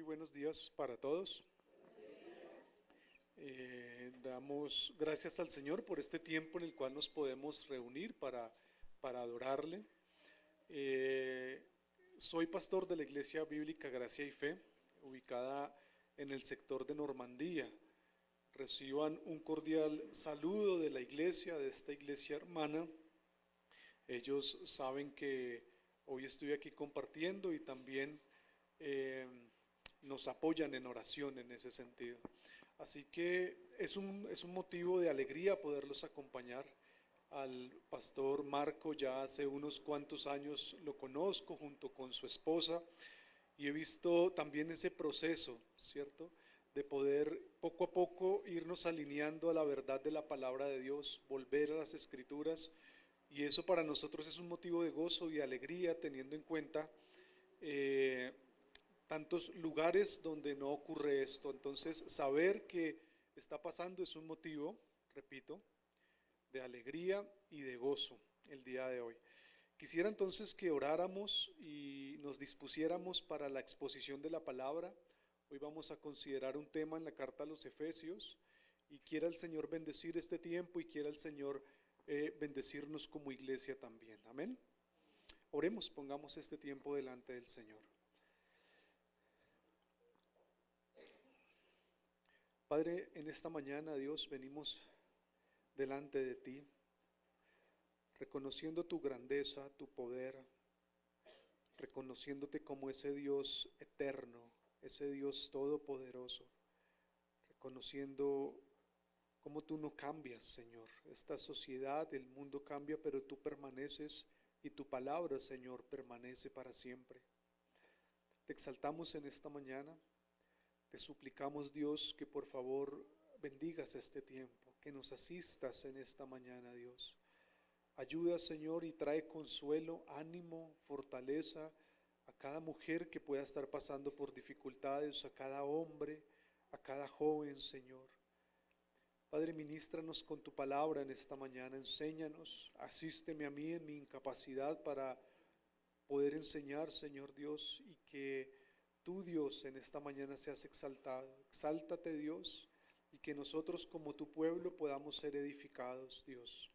buenos días para todos. Damos gracias al Señor por este tiempo en el cual nos podemos reunir para adorarle. Soy pastor de la Iglesia Bíblica Gracia y Fe, ubicada en el sector de Normandía. Reciban un cordial saludo de la iglesia, de esta iglesia hermana. Ellos saben que hoy estoy aquí compartiendo y también nos apoyan en oración en ese sentido. Así que es un motivo de alegría poderlos acompañar. Al pastor Marco ya hace unos cuantos años lo conozco junto con su esposa y he visto también ese proceso, ¿cierto?, de poder poco a poco irnos alineando a la verdad de la palabra de Dios, volver a las Escrituras, y eso para nosotros es un motivo de gozo y alegría, teniendo en cuenta tantos lugares donde no ocurre esto. Entonces, saber que está pasando es un motivo, repito, de alegría y de gozo el día de hoy. Quisiera entonces que oráramos y nos dispusiéramos para la exposición de la palabra. Hoy vamos a considerar un tema en la carta a los Efesios, y quiera el Señor bendecir este tiempo y quiera el Señor bendecirnos como iglesia también. Amén. Oremos, pongamos este tiempo delante del Señor. Padre, en esta mañana, Dios, venimos delante de ti, reconociendo tu grandeza, tu poder, reconociéndote como ese Dios eterno, ese Dios todopoderoso, reconociendo cómo tú no cambias, Señor. Esta sociedad, el mundo cambia, pero tú permaneces, y tu palabra, Señor, permanece para siempre. Te exaltamos en esta mañana. Te suplicamos, Dios, que por favor bendigas este tiempo, que nos asistas en esta mañana, Dios. Ayuda, Señor, y trae consuelo, ánimo, fortaleza a cada mujer que pueda estar pasando por dificultades, a cada hombre, a cada joven, Señor. Padre, ministranos con tu palabra en esta mañana, enséñanos, asísteme a mí en mi incapacidad para poder enseñar, Señor Dios, y que tú, Dios, en esta mañana seas exaltado. Exáltate, Dios, y que nosotros como tu pueblo podamos ser edificados, Dios.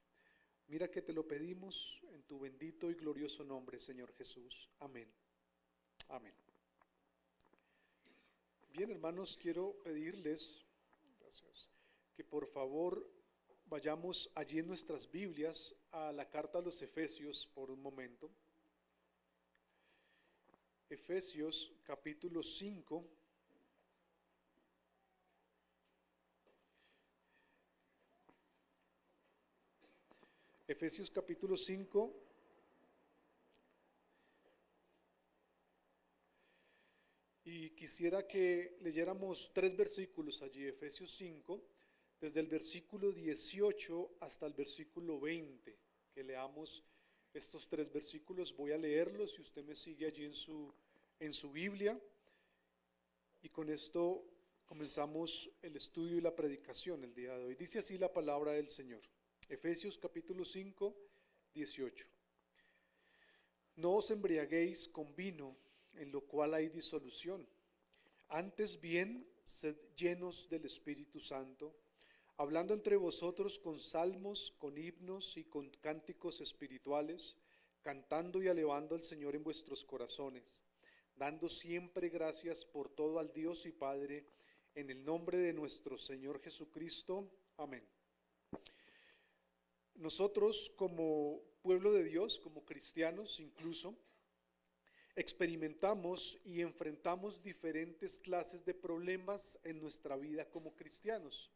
Mira que te lo pedimos en tu bendito y glorioso nombre, Señor Jesús. Amén. Amén. Bien, hermanos, quiero pedirles, gracias, que por favor vayamos allí en nuestras Biblias a la carta a los Efesios por un momento. Efesios capítulo 5. Efesios capítulo 5. Y quisiera que leyéramos 3 versículos allí, Efesios 5, desde el versículo 18 hasta el versículo 20, que leamos estos 3 versículos. Voy a leerlos si usted me sigue allí en su Biblia, y con esto comenzamos el estudio y la predicación el día de hoy. Dice así la palabra del Señor. Efesios capítulo 5, 18. No os embriaguéis con vino, en lo cual hay disolución. Antes bien, sed llenos del Espíritu Santo, hablando entre vosotros con salmos, con himnos y con cánticos espirituales, cantando y alabando al Señor en vuestros corazones, dando siempre gracias por todo al Dios y Padre, en el nombre de nuestro Señor Jesucristo. Amén. Nosotros como pueblo de Dios, como cristianos incluso, experimentamos y enfrentamos diferentes clases de problemas en nuestra vida como cristianos.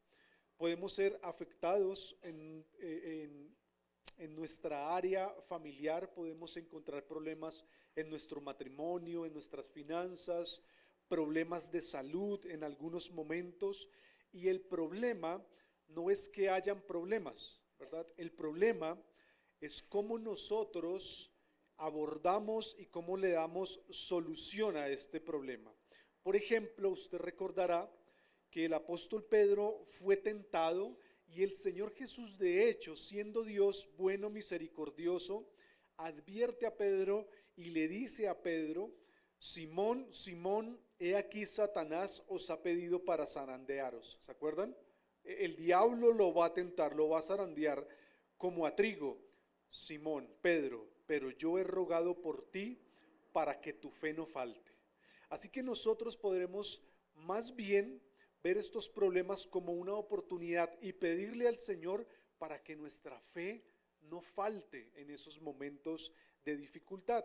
Podemos ser afectados en nuestra área familiar, podemos encontrar problemas en nuestro matrimonio, en nuestras finanzas, problemas de salud en algunos momentos, y el problema no es que hayan problemas, ¿verdad? El problema es cómo nosotros abordamos y cómo le damos solución a este problema. Por ejemplo, usted recordará que el apóstol Pedro fue tentado, y el Señor Jesús, de hecho, siendo Dios bueno, misericordioso, advierte a Pedro y le dice a Pedro: Simón, Simón, he aquí Satanás os ha pedido para zarandearos. ¿Se acuerdan? El diablo lo va a tentar, lo va a zarandear como a trigo. Simón, Pedro, pero yo he rogado por ti para que tu fe no falte. Así que nosotros podremos más bien ver estos problemas como una oportunidad y pedirle al Señor para que nuestra fe no falte en esos momentos de dificultad.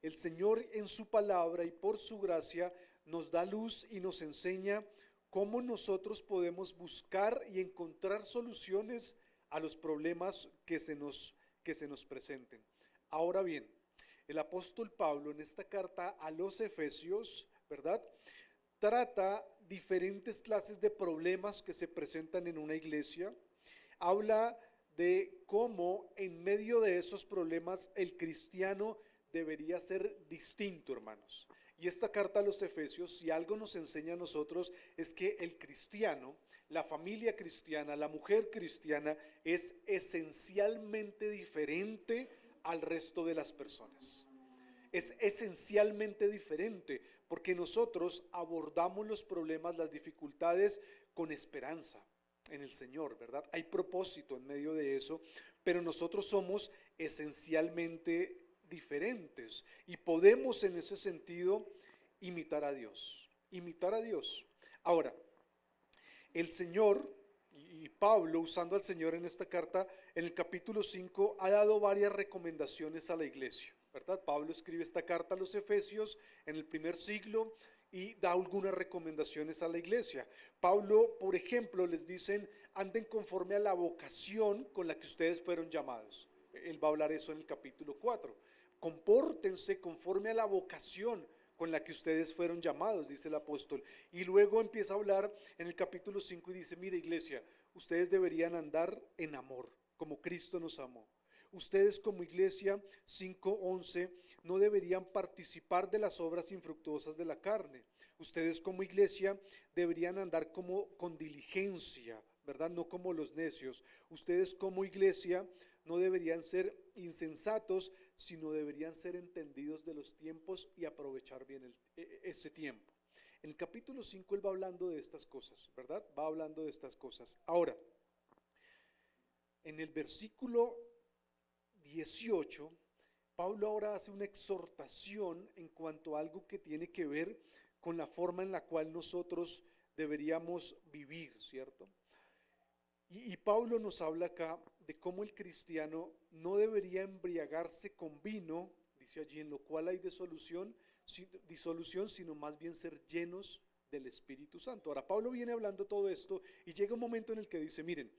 El Señor en su palabra y por su gracia nos da luz y nos enseña cómo nosotros podemos buscar y encontrar soluciones a los problemas que se nos presenten. Ahora bien, el apóstol Pablo en esta carta a los Efesios, ¿verdad?, trata diferentes clases de problemas que se presentan en una iglesia. Habla de cómo en medio de esos problemas el cristiano debería ser distinto, hermanos. Y esta carta a los Efesios, si algo nos enseña a nosotros, es que el cristiano, la familia cristiana, la mujer cristiana, es esencialmente diferente al resto de las personas. Es esencialmente diferente porque nosotros abordamos los problemas, las dificultades con esperanza en el Señor, ¿verdad? Hay propósito en medio de eso, pero nosotros somos esencialmente diferentes y podemos en ese sentido imitar a Dios, imitar a Dios. Ahora, el Señor y Pablo, usando al Señor en esta carta, en el capítulo 5, ha dado varias recomendaciones a la iglesia, ¿verdad? Pablo escribe esta carta a los Efesios en el primer siglo y da algunas recomendaciones a la iglesia. Pablo, por ejemplo, les dicen, anden conforme a la vocación con la que ustedes fueron llamados. Él va a hablar eso en el capítulo 4. Compórtense conforme a la vocación con la que ustedes fueron llamados, dice el apóstol. Y luego empieza a hablar en el capítulo 5 y dice, mire iglesia, ustedes deberían andar en amor, como Cristo nos amó. Ustedes como iglesia, 5:11, no deberían participar de las obras infructuosas de la carne. Ustedes como iglesia deberían andar con diligencia, ¿verdad? No como los necios. Ustedes como iglesia no deberían ser insensatos, sino deberían ser entendidos de los tiempos y aprovechar bien ese tiempo. En el capítulo 5 él va hablando de estas cosas, ¿verdad? Va hablando de estas cosas. Ahora, en el versículo 18, Pablo ahora hace una exhortación en cuanto a algo que tiene que ver con la forma en la cual nosotros deberíamos vivir, ¿cierto? Y Pablo nos habla acá de cómo el cristiano no debería embriagarse con vino, dice allí, en lo cual hay disolución, sino más bien ser llenos del Espíritu Santo. Ahora, Pablo viene hablando todo esto y llega un momento en el que dice, miren,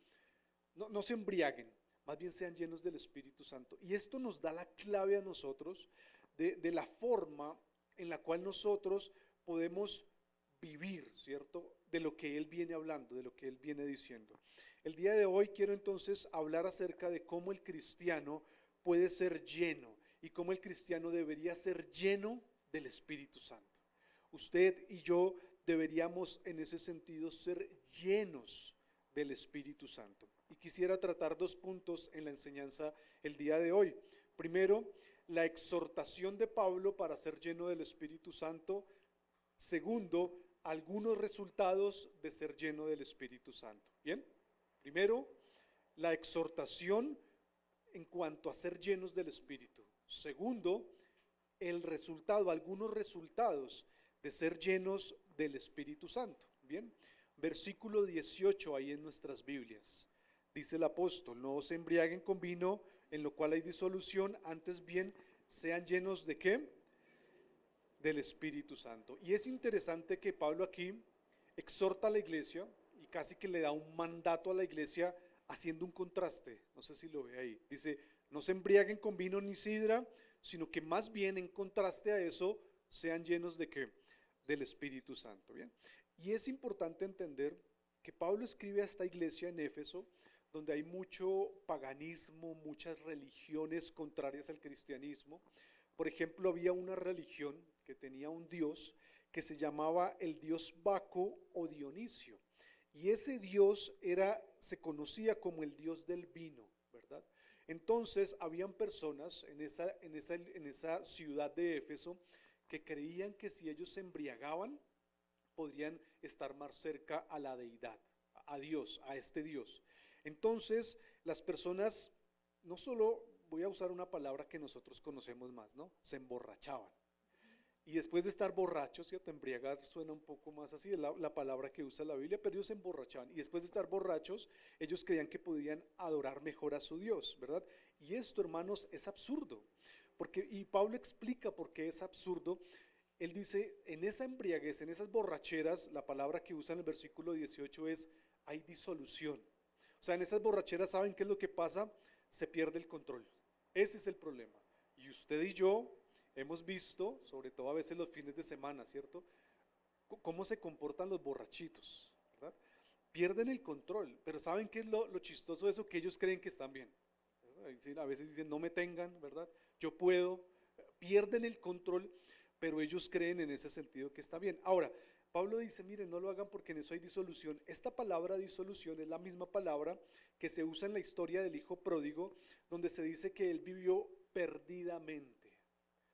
no se embriaguen, más bien sean llenos del Espíritu Santo. Y esto nos da la clave a nosotros de la forma en la cual nosotros podemos vivir, ¿cierto? De lo que él viene hablando, de lo que él viene diciendo. El día de hoy quiero entonces hablar acerca de cómo el cristiano puede ser lleno y cómo el cristiano debería ser lleno del Espíritu Santo. Usted y yo deberíamos en ese sentido ser llenos del Espíritu Santo. Y quisiera tratar dos puntos en la enseñanza el día de hoy. Primero, la exhortación de Pablo para ser lleno del Espíritu Santo. Segundo, algunos resultados de ser lleno del Espíritu Santo. Bien, primero, la exhortación en cuanto a ser llenos del Espíritu. Segundo, el resultado, algunos resultados de ser llenos del Espíritu Santo. Bien, versículo 18 ahí en nuestras Biblias. Dice el apóstol, no se embriaguen con vino en lo cual hay disolución, antes bien sean llenos ¿de qué? Del Espíritu Santo. Y es interesante que Pablo aquí exhorta a la iglesia y casi que le da un mandato a la iglesia haciendo un contraste. No sé si lo ve ahí. Dice, no se embriaguen con vino ni sidra, sino que más bien en contraste a eso sean llenos ¿de qué? Del Espíritu Santo. Bien. Y es importante entender que Pablo escribe a esta iglesia en Éfeso, donde hay mucho paganismo, muchas religiones contrarias al cristianismo. Por ejemplo, había una religión que tenía un dios que se llamaba el dios Baco o Dionisio. Y ese dios se conocía como el dios del vino, ¿verdad? Entonces, habían personas en esa ciudad de Éfeso que creían que si ellos se embriagaban, podrían estar más cerca a la deidad, a Dios, a este Dios. Entonces, las personas, no solo, voy a usar una palabra que nosotros conocemos más, ¿no? Se emborrachaban. Y después de estar borrachos, ¿cierto? Embriagar suena un poco más así, es la palabra que usa la Biblia, pero ellos se emborrachaban. Y después de estar borrachos, ellos creían que podían adorar mejor a su Dios, ¿verdad? Y esto, hermanos, es absurdo. Y Pablo explica por qué es absurdo. Él dice, en esa embriaguez, en esas borracheras, la palabra que usa en el versículo 18 es, hay disolución. O sea, en esas borracheras, ¿saben qué es lo que pasa? Se pierde el control. Ese es el problema. Y usted y yo hemos visto, sobre todo a veces los fines de semana, ¿cierto? Cómo se comportan los borrachitos, ¿verdad? Pierden el control, pero ¿saben qué es lo chistoso de eso? Que ellos creen que están bien. A veces dicen, no me tengan, ¿verdad? Yo puedo. Pierden el control, pero ellos creen en ese sentido que está bien. Ahora, Pablo dice, miren, no lo hagan porque en eso hay disolución. Esta palabra disolución es la misma palabra que se usa en la historia del hijo pródigo, donde se dice que él vivió perdidamente.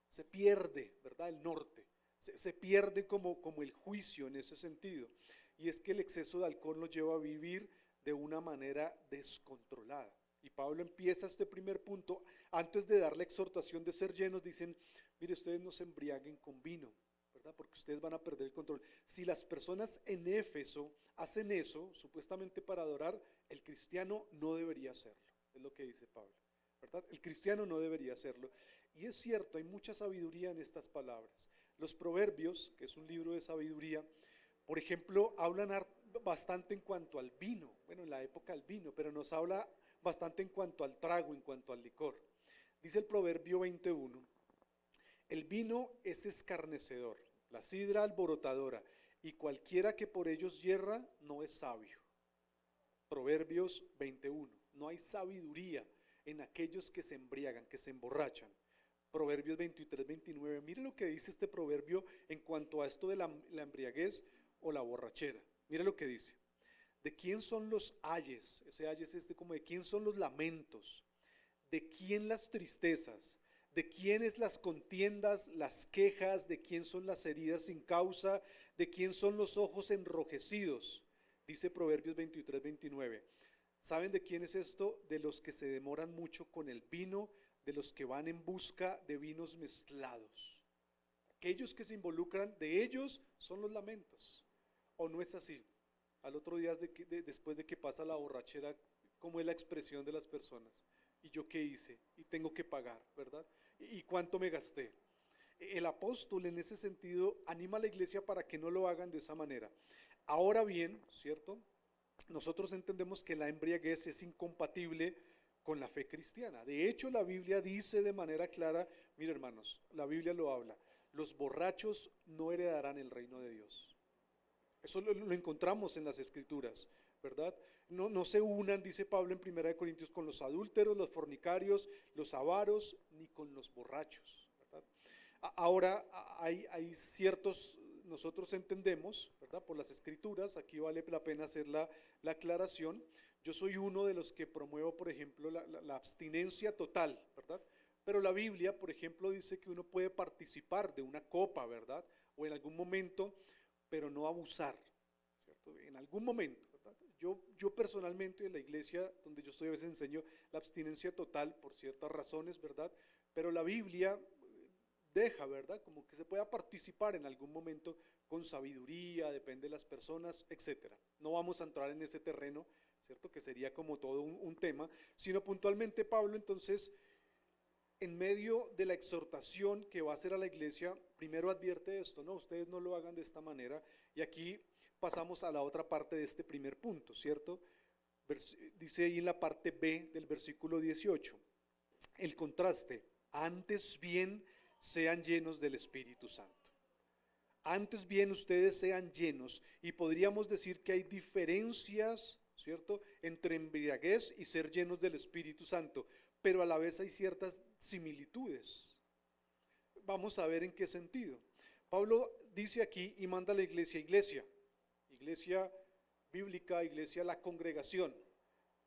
Se pierde, ¿verdad? El norte. Se pierde como el juicio en ese sentido. Y es que el exceso de alcohol nos lleva a vivir de una manera descontrolada. Y Pablo empieza este primer punto, antes de dar la exhortación de ser llenos, dicen, mire, ustedes no se embriaguen con vino, ¿verdad? Porque ustedes van a perder el control. Si las personas en Éfeso hacen eso, supuestamente para adorar, el cristiano no debería hacerlo, es lo que dice Pablo, ¿verdad? El cristiano no debería hacerlo. Y es cierto, hay mucha sabiduría en estas palabras. Los Proverbios, que es un libro de sabiduría, por ejemplo, hablan bastante en cuanto al vino, bueno, en la época del vino, pero nos habla bastante en cuanto al trago, en cuanto al licor. Dice el Proverbio 21, el vino es escarnecedor, la sidra alborotadora, y cualquiera que por ellos yerra no es sabio. Proverbios 21, no hay sabiduría en aquellos que se embriagan, que se emborrachan. Proverbios 23, 29, mire lo que dice este proverbio en cuanto a esto de la embriaguez o la borrachera. Mire lo que dice. ¿De quién son los ayes? Ese ayes es como de quién son los lamentos, de quién las tristezas, de quién es las contiendas, las quejas, de quién son las heridas sin causa, de quién son los ojos enrojecidos. Dice Proverbios 23, 29. ¿Saben de quién es esto? De los que se demoran mucho con el vino, de los que van en busca de vinos mezclados. Aquellos que se involucran, de ellos son los lamentos. ¿O no es así? Al otro día, después de que pasa la borrachera, ¿cómo es la expresión de las personas? ¿Y yo qué hice? Y tengo que pagar, ¿verdad? ¿Y cuánto me gasté? El apóstol en ese sentido anima a la iglesia para que no lo hagan de esa manera. Ahora bien, ¿cierto? Nosotros entendemos que la embriaguez es incompatible con la fe cristiana. De hecho, la Biblia dice de manera clara, mire hermanos, la Biblia lo habla, los borrachos no heredarán el reino de Dios. Eso lo encontramos en las Escrituras, ¿verdad? No se unan, dice Pablo en 1 Corintios, con los adúlteros, los fornicarios, los avaros, ni con los borrachos, ¿verdad? Ahora hay ciertos, nosotros entendemos, ¿verdad? Por las Escrituras, aquí vale la pena hacer la aclaración. Yo soy uno de los que promuevo, por ejemplo, la abstinencia total, ¿verdad? Pero la Biblia, por ejemplo, dice que uno puede participar de una copa, ¿verdad? O en algún momento, pero no abusar, ¿cierto? En algún momento, ¿verdad? Yo personalmente en la iglesia donde yo estoy a veces enseño la abstinencia total por ciertas razones, ¿verdad? Pero la Biblia deja, ¿verdad? Como que se pueda participar en algún momento con sabiduría, depende de las personas, etcétera. No vamos a entrar en ese terreno, ¿cierto? Que sería como todo un tema, sino puntualmente Pablo entonces, en medio de la exhortación que va a hacer a la iglesia, primero advierte esto, no, ustedes no lo hagan de esta manera, y aquí pasamos a la otra parte de este primer punto, ¿cierto? Dice ahí en la parte B del versículo 18, el contraste, antes bien sean llenos del Espíritu Santo. Antes bien ustedes sean llenos, y podríamos decir que hay diferencias, ¿cierto?, entre embriaguez y ser llenos del Espíritu Santo, pero a la vez hay ciertas similitudes. Vamos a ver en qué sentido. Pablo dice aquí y manda a la iglesia bíblica, iglesia, la congregación.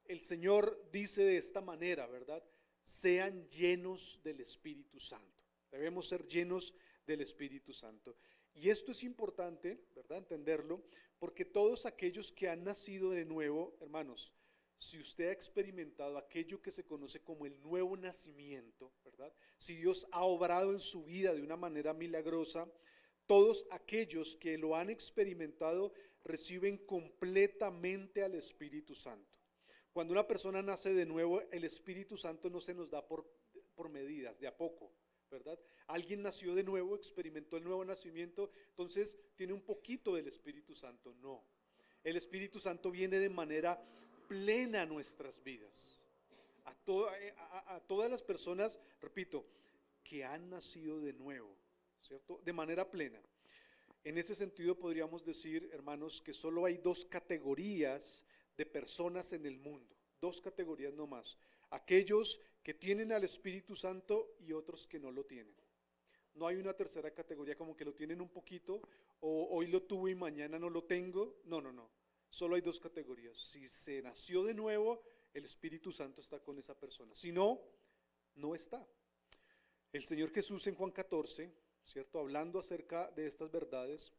El Señor dice de esta manera, ¿verdad? Sean llenos del Espíritu Santo. Debemos ser llenos del Espíritu Santo. Y esto es importante, ¿verdad? Entenderlo, porque todos aquellos que han nacido de nuevo, hermanos, si usted ha experimentado aquello que se conoce como el nuevo nacimiento, ¿verdad? Si Dios ha obrado en su vida de una manera milagrosa, todos aquellos que lo han experimentado reciben completamente al Espíritu Santo. Cuando una persona nace de nuevo, el Espíritu Santo no se nos da por medidas, de a poco, ¿verdad? Alguien nació de nuevo, experimentó el nuevo nacimiento, entonces tiene un poquito del Espíritu Santo. No, el Espíritu Santo viene de manera plena a nuestras vidas. A todas las personas, repito, que han nacido de nuevo, ¿cierto? De manera plena. En ese sentido podríamos decir, hermanos, que solo hay dos categorías de personas en el mundo, dos categorías no más: aquellos que tienen al Espíritu Santo y otros que no lo tienen. No hay una tercera categoría como que lo tienen un poquito, o hoy lo tuve y mañana no lo tengo. No, no, no. Solo hay dos categorías. Si se nació de nuevo, el Espíritu Santo está con esa persona. Si no, no está. El Señor Jesús en Juan 14, ¿cierto? Hablando acerca de estas verdades,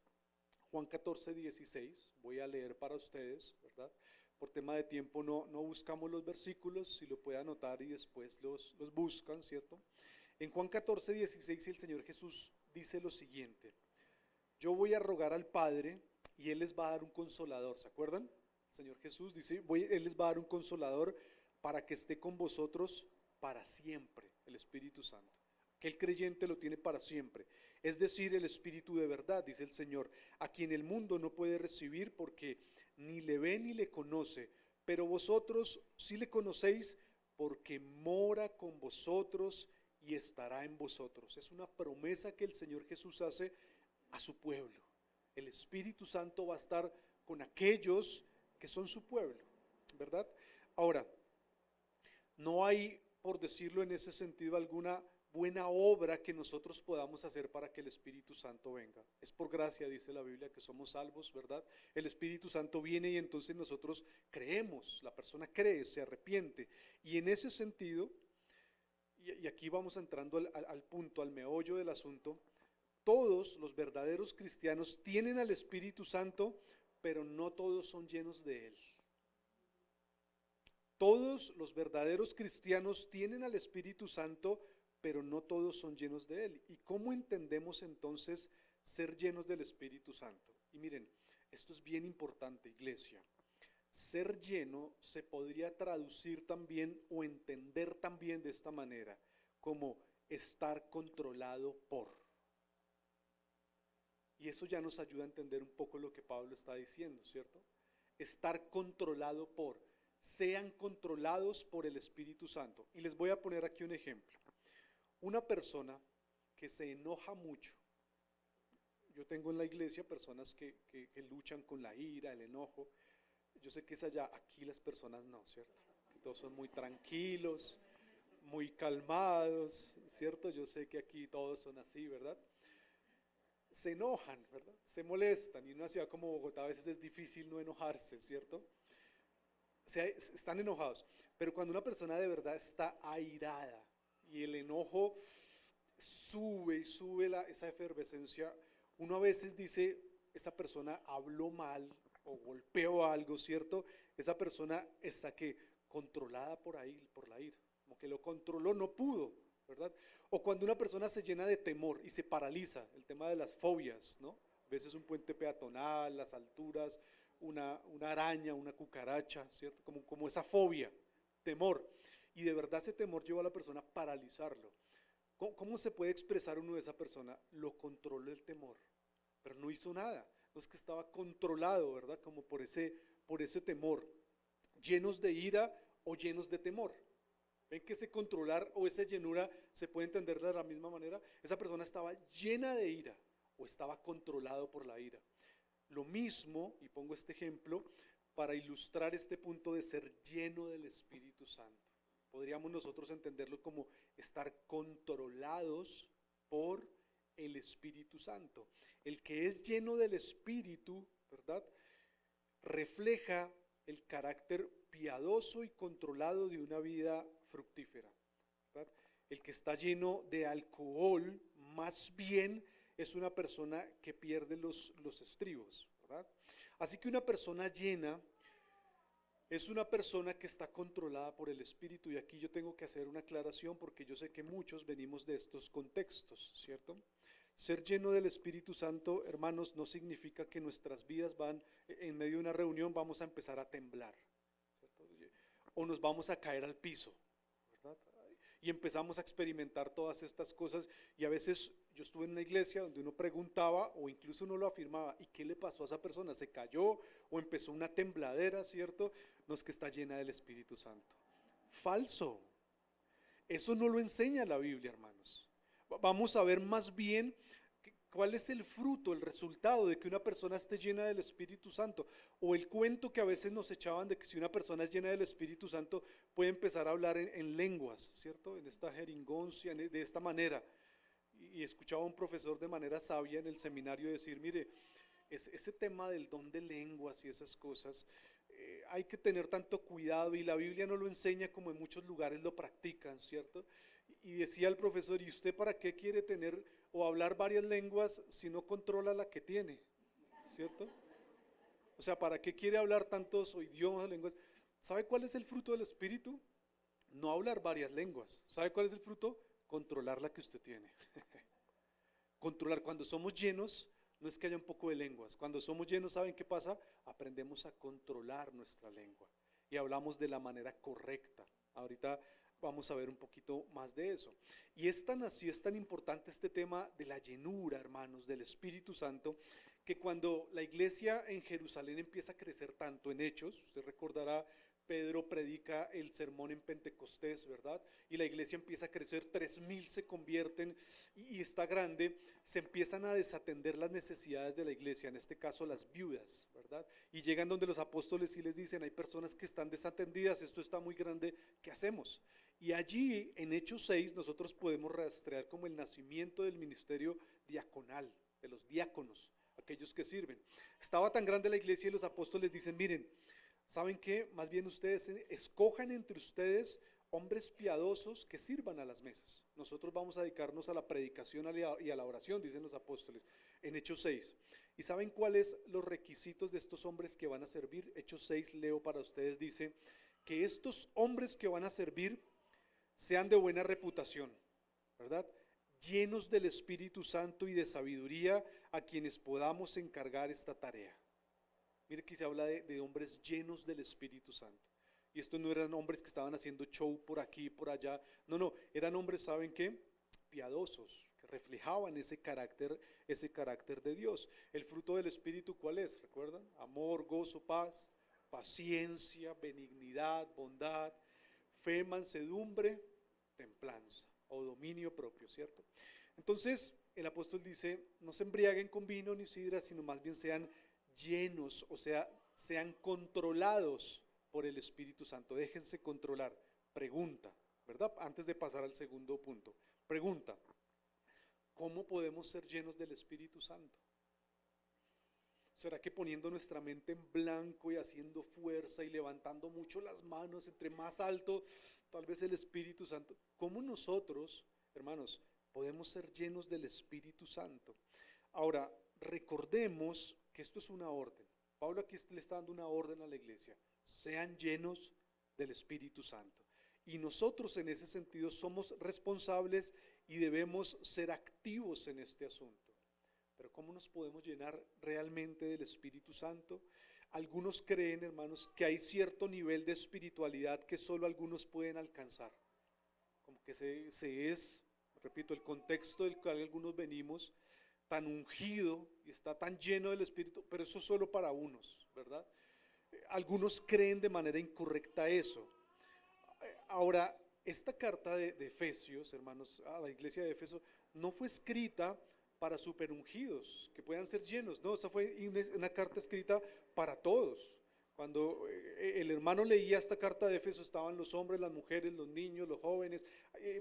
Juan 14, 16, voy a leer para ustedes, ¿verdad? Por tema de tiempo no buscamos los versículos, si lo puede anotar y después los buscan, ¿cierto? En Juan 14, 16 el Señor Jesús dice lo siguiente: yo voy a rogar al Padre y Él les va a dar un consolador. ¿Se acuerdan? El Señor Jesús dice, Él les va a dar un consolador para que esté con vosotros para siempre, el Espíritu Santo. Que el creyente lo tiene para siempre. Es decir, el Espíritu de verdad, dice el Señor, a quien el mundo no puede recibir porque ni le ve ni le conoce, pero vosotros sí le conocéis porque mora con vosotros y estará en vosotros. Es una promesa que el Señor Jesús hace a su pueblo. El Espíritu Santo va a estar con aquellos que son su pueblo, ¿verdad? Ahora, no hay, por decirlo en ese sentido, alguna buena obra que nosotros podamos hacer para que el Espíritu Santo venga. Es por gracia, dice la Biblia, que somos salvos, ¿verdad? El Espíritu Santo viene y entonces nosotros creemos, la persona cree, se arrepiente. Y en ese sentido, y aquí vamos entrando al punto, al meollo del asunto, todos los verdaderos cristianos tienen al Espíritu Santo, pero no todos son llenos de él. Todos los verdaderos cristianos tienen al Espíritu Santo, pero no todos son llenos de él. ¿Y cómo entendemos entonces ser llenos del Espíritu Santo? Y miren, esto es bien importante, iglesia. Ser lleno se podría traducir también o entender también de esta manera, como estar controlado por. Y eso ya nos ayuda a entender un poco lo que Pablo está diciendo, ¿cierto? Estar controlado por. Sean controlados por el Espíritu Santo. Y les voy a poner aquí un ejemplo. Una persona que se enoja mucho. Yo tengo en la iglesia personas que luchan con la ira, el enojo. Yo sé que es allá, aquí las personas no, ¿cierto? Que todos son muy tranquilos, muy calmados, ¿cierto? Yo sé que aquí todos son así, ¿verdad? Se enojan, ¿verdad? Se molestan, y en una ciudad como Bogotá a veces es difícil no enojarse, ¿cierto? Están enojados, pero cuando una persona de verdad está airada y el enojo sube y sube esa efervescencia, uno a veces dice, esa persona habló mal o golpeó algo, ¿cierto? Esa persona está que controlada por ahí, por la ira, como que lo controló, no pudo, ¿verdad? O cuando una persona se llena de temor y se paraliza, el tema de las fobias, ¿no? A veces un puente peatonal, las alturas, una araña, una cucaracha, ¿cierto? Como esa fobia, temor. Y de verdad ese temor lleva a la persona a paralizarlo. ¿Cómo se puede expresar uno de esa persona? Lo controló el temor, pero no hizo nada. No es que estaba controlado, ¿verdad? Como por ese temor, llenos de ira o llenos de temor. ¿Ven que ese controlar o esa llenura se puede entender de la misma manera? Esa persona estaba llena de ira o estaba controlado por la ira. Lo mismo, y pongo este ejemplo para ilustrar este punto de ser lleno del Espíritu Santo. Podríamos nosotros entenderlo como estar controlados por el Espíritu Santo. El que es lleno del Espíritu, ¿verdad?, refleja el carácter piadoso y controlado de una vida fructífera, ¿verdad? El que está lleno de alcohol, más bien es una persona que pierde los estribos, ¿verdad? Así que una persona llena es una persona que está controlada por el Espíritu, y aquí yo tengo que hacer una aclaración porque yo sé que muchos venimos de estos contextos, ¿cierto? Ser lleno del Espíritu Santo, hermanos, no significa que nuestras vidas van, en medio de una reunión vamos a empezar a temblar, ¿cierto? O nos vamos a caer al piso, ¿verdad? Y empezamos a experimentar todas estas cosas, y a veces yo estuve en una iglesia donde uno preguntaba o incluso uno lo afirmaba, ¿y qué le pasó a esa persona? ¿Se cayó o empezó una tembladera, cierto? No, es que está llena del Espíritu Santo. Falso. Eso no lo enseña la Biblia, hermanos. Vamos a ver más bien cuál es el fruto, el resultado de que una persona esté llena del Espíritu Santo, o el cuento que a veces nos echaban de que si una persona es llena del Espíritu Santo puede empezar a hablar en lenguas, ¿cierto? En esta jeringoncia, de esta manera. Y escuchaba a un profesor de manera sabia en el seminario decir, mire, ese tema del don de lenguas y esas cosas, hay que tener tanto cuidado, y la Biblia no lo enseña como en muchos lugares lo practican, ¿cierto? Y decía el profesor, ¿y usted para qué quiere tener o hablar varias lenguas si no controla la que tiene? ¿Cierto? O sea, ¿para qué quiere hablar tantos idiomas o lenguas? ¿Sabe cuál es el fruto del Espíritu? No hablar varias lenguas. ¿Sabe cuál es el fruto? Controlar la que usted tiene. Controlar. Cuando somos llenos, no es que haya un poco de lenguas. Cuando somos llenos, ¿saben qué pasa? Aprendemos a controlar nuestra lengua y hablamos de la manera correcta. Ahorita vamos a ver un poquito más de eso. Y es tan importante este tema de la llenura, hermanos, del Espíritu Santo, que cuando la iglesia en Jerusalén empieza a crecer tanto en Hechos, usted recordará, Pedro predica el sermón en Pentecostés, ¿verdad? Y la iglesia empieza a crecer, 3000 se convierten y está grande, se empiezan a desatender las necesidades de la iglesia, en este caso las viudas, ¿verdad? Y llegan donde los apóstoles y les dicen, hay personas que están desatendidas, esto está muy grande, ¿qué hacemos? Y allí en Hechos 6 nosotros podemos rastrear como el nacimiento del ministerio diaconal, de los diáconos, aquellos que sirven. Estaba tan grande la iglesia y los apóstoles dicen, miren, ¿saben qué? Más bien ustedes escojan entre ustedes hombres piadosos que sirvan a las mesas. Nosotros vamos a dedicarnos a la predicación y a la oración, dicen los apóstoles, en Hechos 6. ¿Y saben cuáles los requisitos de estos hombres que van a servir? Hechos 6, leo para ustedes, dice que estos hombres que van a servir sean de buena reputación, ¿verdad? Llenos del Espíritu Santo y de sabiduría, a quienes podamos encargar esta tarea. Mire que se habla de hombres llenos del Espíritu Santo. Y estos no eran hombres que estaban haciendo show por aquí y por allá. No, eran hombres, ¿saben qué? Piadosos, que reflejaban ese carácter de Dios. El fruto del Espíritu, ¿cuál es? ¿Recuerdan? Amor, gozo, paz, paciencia, benignidad, bondad, fe, mansedumbre, templanza o dominio propio, ¿cierto? Entonces, el apóstol dice, no se embriaguen con vino ni sidra, sino más bien sean llenos, o sea, sean controlados por el Espíritu Santo. Déjense controlar. Pregunta, ¿verdad? Antes de pasar al segundo punto. Pregunta, ¿cómo podemos ser llenos del Espíritu Santo? ¿Será que poniendo nuestra mente en blanco y haciendo fuerza y levantando mucho las manos, entre más alto, tal vez el Espíritu Santo? ¿Cómo nosotros, hermanos, podemos ser llenos del Espíritu Santo? Ahora, recordemos que esto es una orden. Pablo aquí le está dando una orden a la iglesia. Sean llenos del Espíritu Santo. Y nosotros en ese sentido somos responsables y debemos ser activos en este asunto. Pero ¿cómo nos podemos llenar realmente del Espíritu Santo? Algunos creen, hermanos, que hay cierto nivel de espiritualidad que solo algunos pueden alcanzar. Como que repito, el contexto del cual algunos venimos, tan ungido y está tan lleno del Espíritu, pero eso es solo para unos, ¿verdad? Algunos creen de manera incorrecta eso. Ahora, esta carta de Efesios, hermanos, a la iglesia de Éfeso, no fue escrita para superungidos, que puedan ser llenos, no, esa fue una carta escrita para todos. Cuando el hermano leía esta carta de Éfeso, estaban los hombres, las mujeres, los niños, los jóvenes.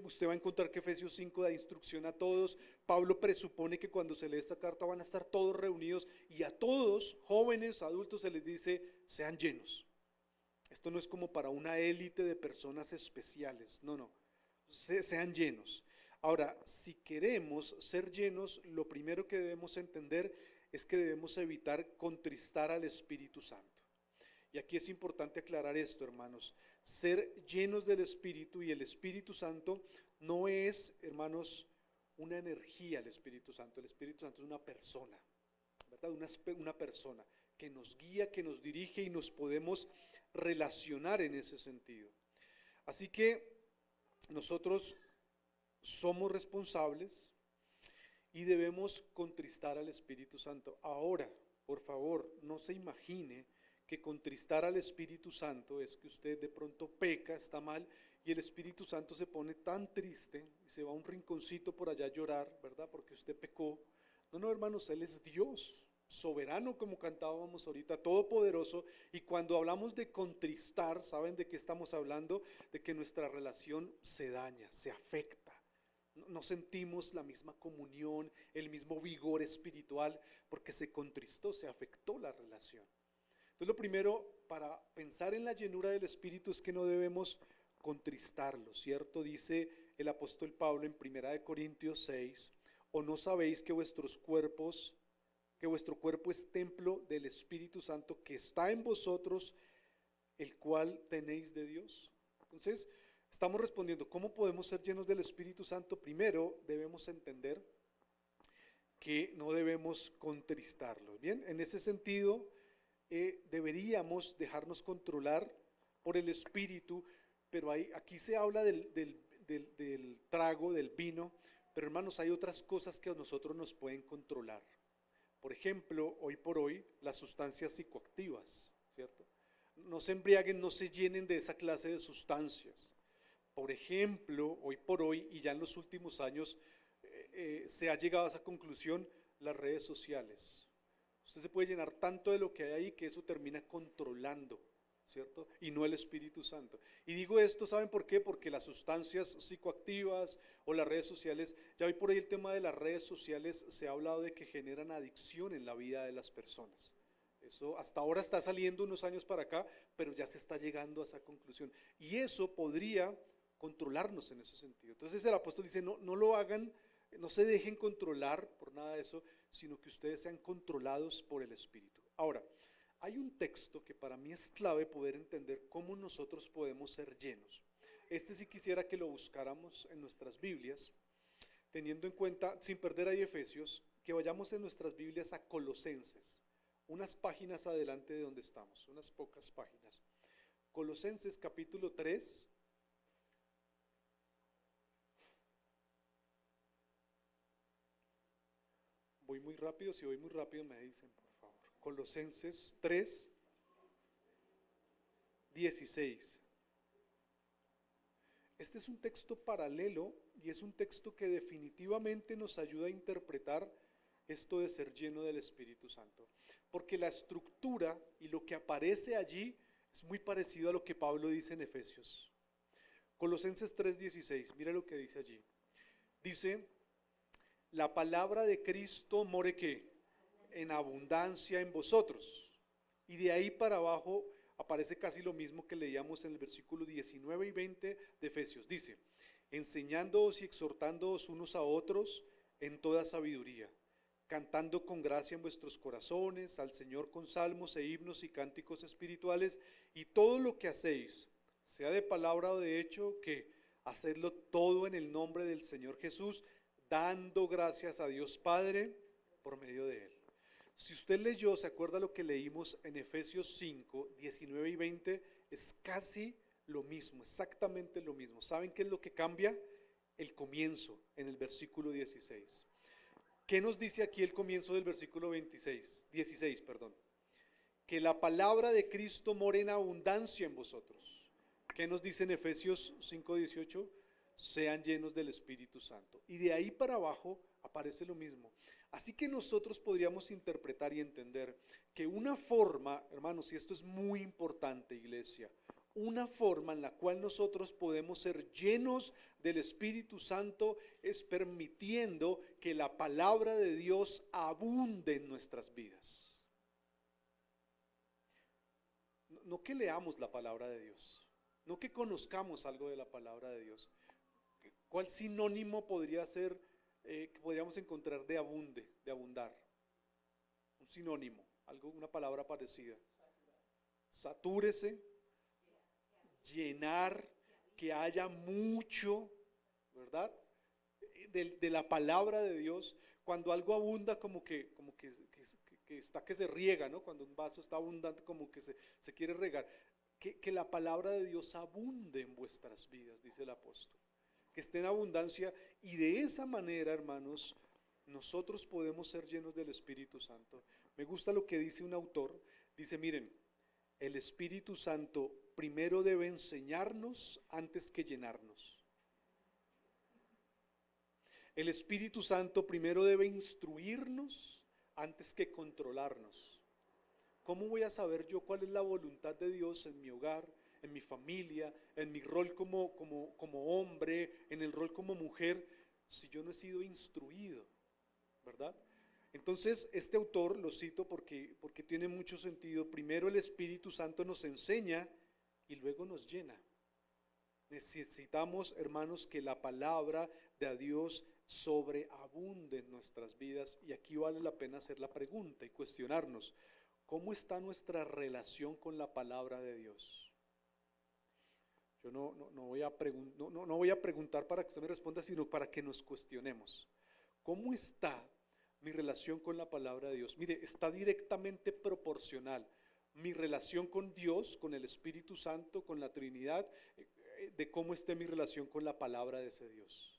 Usted va a encontrar que Efesios 5 da instrucción a todos. Pablo presupone que cuando se lee esta carta van a estar todos reunidos, y a todos, jóvenes, adultos, se les dice, sean llenos. Esto no es como para una élite de personas especiales, no, sean llenos. Ahora, si queremos ser llenos, lo primero que debemos entender es que debemos evitar contristar al Espíritu Santo. Y aquí es importante aclarar esto, hermanos. Ser llenos del Espíritu y el Espíritu Santo no es, hermanos, una energía el Espíritu Santo. El Espíritu Santo es una persona, ¿verdad? Una persona que nos guía, que nos dirige y nos podemos relacionar en ese sentido. Así que nosotros somos responsables y debemos contristar al Espíritu Santo. Ahora, por favor, no se imagine que contristar al Espíritu Santo es que usted de pronto peca, está mal, y el Espíritu Santo se pone tan triste y se va a un rinconcito por allá a llorar, ¿verdad? Porque usted pecó. No, no, hermanos, Él es Dios, soberano, como cantábamos ahorita, todopoderoso, y cuando hablamos de contristar, ¿saben de qué estamos hablando? De que nuestra relación se daña, se afecta. No sentimos la misma comunión, el mismo vigor espiritual, porque se contristó, se afectó la relación. Entonces lo primero para pensar en la llenura del Espíritu es que no debemos contristarlo, ¿cierto? Dice el apóstol Pablo en 1 Corintios 6, ¿o no sabéis que vuestro cuerpo es templo del Espíritu Santo que está en vosotros, el cual tenéis de Dios? Entonces, estamos respondiendo, ¿cómo podemos ser llenos del Espíritu Santo? Primero, debemos entender que no debemos contristarlo. Bien, en ese sentido, deberíamos dejarnos controlar por el Espíritu, pero aquí se habla del trago, del vino, pero hermanos, hay otras cosas que a nosotros nos pueden controlar. Por ejemplo, hoy por hoy, las sustancias psicoactivas, ¿cierto? No se embriaguen, no se llenen de esa clase de sustancias. Por ejemplo, hoy por hoy y ya en los últimos años se ha llegado a esa conclusión, las redes sociales. Usted se puede llenar tanto de lo que hay ahí que eso termina controlando, ¿cierto? Y no el Espíritu Santo. Y digo esto, ¿saben por qué? Porque las sustancias psicoactivas o las redes sociales, ya hoy por ahí el tema de las redes sociales se ha hablado de que generan adicción en la vida de las personas. Eso hasta ahora está saliendo unos años para acá, pero ya se está llegando a esa conclusión. Y eso podría controlarnos en ese sentido. Entonces el apóstol dice, no, no lo hagan, no se dejen controlar por nada de eso, sino que ustedes sean controlados por el Espíritu. Ahora, hay un texto que para mí es clave poder entender cómo nosotros podemos ser llenos. Este sí quisiera que lo buscáramos en nuestras Biblias, teniendo en cuenta, sin perder ahí Efesios, que vayamos en nuestras Biblias a Colosenses, unas páginas adelante de donde estamos, unas pocas páginas. Colosenses capítulo 3. Voy muy rápido, si voy muy rápido me dicen, por favor. Colosenses 3, 16. Este es un texto paralelo y es un texto que definitivamente nos ayuda a interpretar esto de ser lleno del Espíritu Santo. Porque la estructura y lo que aparece allí es muy parecido a lo que Pablo dice en Efesios. Colosenses 3:16, mira lo que dice allí. Dice, la palabra de Cristo more ¿qué? En abundancia en vosotros. Y de ahí para abajo aparece casi lo mismo que leíamos en el versículo 19 y 20 de Efesios. Dice, enseñándoos y exhortándoos unos a otros en toda sabiduría, cantando con gracia en vuestros corazones al Señor con salmos e himnos y cánticos espirituales, y todo lo que hacéis, sea de palabra o de hecho, que hacedlo todo en el nombre del Señor Jesús, dando gracias a Dios Padre por medio de Él. Si usted leyó, se acuerda lo que leímos en Efesios 5, 19 y 20, es casi lo mismo, exactamente lo mismo. ¿Saben qué es lo que cambia? El comienzo en el versículo 16. ¿Qué nos dice aquí el comienzo del versículo 16, perdón? Que la palabra de Cristo more en abundancia en vosotros. ¿Qué nos dice en Efesios 5:18? Sean llenos del Espíritu Santo. Y de ahí para abajo aparece lo mismo. Así que nosotros podríamos interpretar y entender que una forma, hermanos, y esto es muy importante, iglesia, una forma en la cual nosotros podemos ser llenos del Espíritu Santo es permitiendo que la palabra de Dios abunde en nuestras vidas. No que leamos la palabra de Dios, no que conozcamos algo de la palabra de Dios. ¿Cuál sinónimo podría ser que podríamos encontrar de abunde, de abundar? Un sinónimo, una palabra parecida. Satúrese, llenar, que haya mucho, ¿verdad? De la palabra de Dios. Cuando algo abunda, que está que se riega, ¿no? Cuando un vaso está abundante, como que se quiere regar. Que la palabra de Dios abunde en vuestras vidas, dice el apóstol. Que esté en abundancia, y de esa manera, hermanos, nosotros podemos ser llenos del Espíritu Santo. Me gusta lo que dice un autor. Dice, miren, el Espíritu Santo primero debe enseñarnos antes que llenarnos. El Espíritu Santo primero debe instruirnos antes que controlarnos. ¿Cómo voy a saber yo cuál es la voluntad de Dios en mi hogar, en mi familia, en mi rol como hombre, en el rol como mujer, si yo no he sido instruido, ¿verdad? Entonces, este autor, lo cito porque tiene mucho sentido. Primero el Espíritu Santo nos enseña y luego nos llena. Necesitamos, hermanos, que la palabra de Dios sobreabunde en nuestras vidas, y aquí vale la pena hacer la pregunta y cuestionarnos: ¿cómo está nuestra relación con la palabra de Dios? Yo no voy a preguntar para que usted me responda, sino para que nos cuestionemos. ¿Cómo está mi relación con la palabra de Dios? Mire, está directamente proporcional mi relación con Dios, con el Espíritu Santo, con la Trinidad, de cómo esté mi relación con la palabra de ese Dios.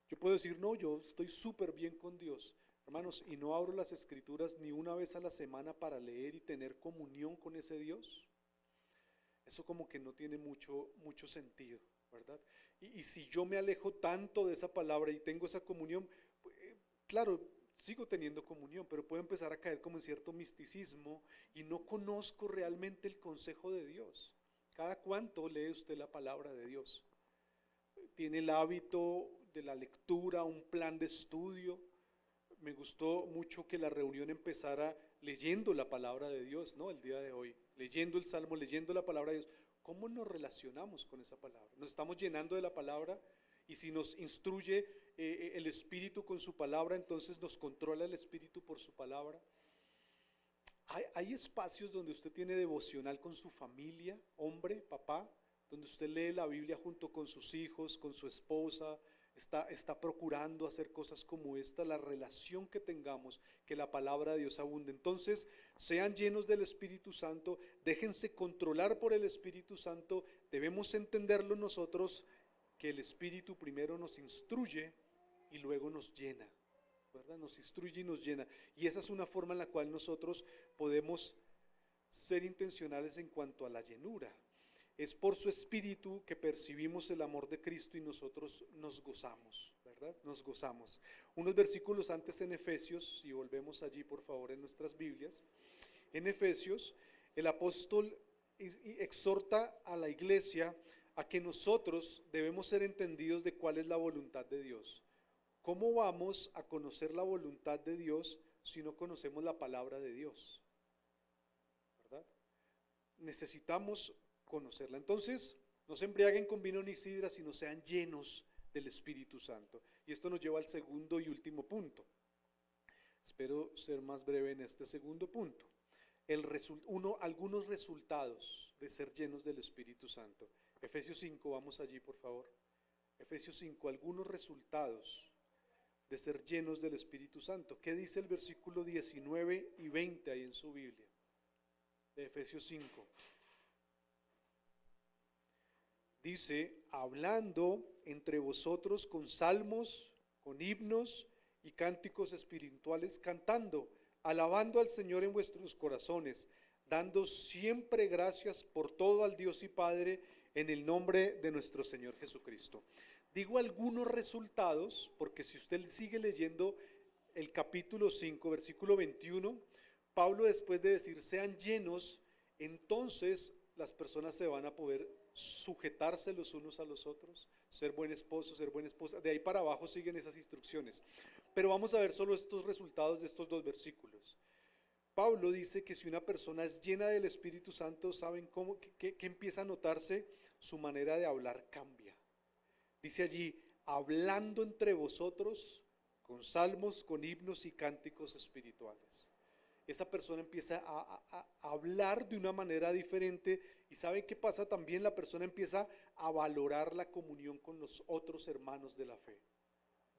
Yo puedo decir, no, yo estoy súper bien con Dios, hermanos, y no abro las Escrituras ni una vez a la semana para leer y tener comunión con ese Dios. Eso como que no tiene mucho sentido, ¿verdad? Y si yo me alejo tanto de esa palabra y tengo esa comunión, claro, sigo teniendo comunión, pero puedo empezar a caer como en cierto misticismo y no conozco realmente el consejo de Dios. ¿Cada cuánto lee usted la palabra de Dios? ¿Tiene el hábito de la lectura, un plan de estudio? Me gustó mucho que la reunión empezara leyendo la palabra de Dios, ¿no? El día de hoy, leyendo el Salmo, leyendo la palabra de Dios. ¿Cómo nos relacionamos con esa palabra? ¿Nos estamos llenando de la palabra? Y si nos instruye el Espíritu con su palabra, entonces nos controla el Espíritu por su palabra. Hay espacios donde usted tiene devocional con su familia, hombre, papá, donde usted lee la Biblia junto con sus hijos, con su esposa, está procurando hacer cosas como esta. La relación que tengamos, que la palabra de Dios abunde. Entonces, sean llenos del Espíritu Santo, déjense controlar por el Espíritu Santo. Debemos entenderlo nosotros, que el Espíritu primero nos instruye y luego nos llena, ¿verdad? Nos instruye y nos llena. Y esa es una forma en la cual nosotros podemos ser intencionales en cuanto a la llenura. Es por su Espíritu que percibimos el amor de Cristo y nosotros nos gozamos, ¿verdad? Nos gozamos. Unos versículos antes en Efesios, si volvemos allí por favor en nuestras Biblias. En Efesios, el apóstol exhorta a la iglesia a que nosotros debemos ser entendidos de cuál es la voluntad de Dios. ¿Cómo vamos a conocer la voluntad de Dios si no conocemos la palabra de Dios? ¿Verdad? Necesitamos conocerla. Entonces, no se embriaguen con vino ni sidra, sino sean llenos del Espíritu Santo. Y esto nos lleva al segundo y último punto. Espero ser más breve en este segundo punto. Algunos resultados de ser llenos del Espíritu Santo. Efesios 5, vamos allí por favor. Efesios 5, algunos resultados de ser llenos del Espíritu Santo. ¿Qué dice el versículo 19 y 20 ahí en su Biblia? De Efesios 5. Dice, hablando entre vosotros con salmos, con himnos y cánticos espirituales, cantando, alabando al Señor en vuestros corazones, dando siempre gracias por todo al Dios y Padre en el nombre de nuestro Señor Jesucristo. Digo algunos resultados, porque si usted sigue leyendo el capítulo 5, versículo 21, Pablo, después de decir sean llenos, entonces las personas se van a poder sujetarse los unos a los otros, ser buen esposo, ser buena esposa. De ahí para abajo siguen esas instrucciones, pero vamos a ver solo estos resultados de estos dos versículos. Pablo dice que si una persona es llena del Espíritu Santo, ¿saben cómo? ¿Qué empieza a notarse? Su manera de hablar cambia. Dice allí, hablando entre vosotros con salmos, con himnos y cánticos espirituales. Esa persona empieza a hablar de una manera diferente y ¿saben qué pasa? También la persona empieza a valorar la comunión con los otros hermanos de la fe.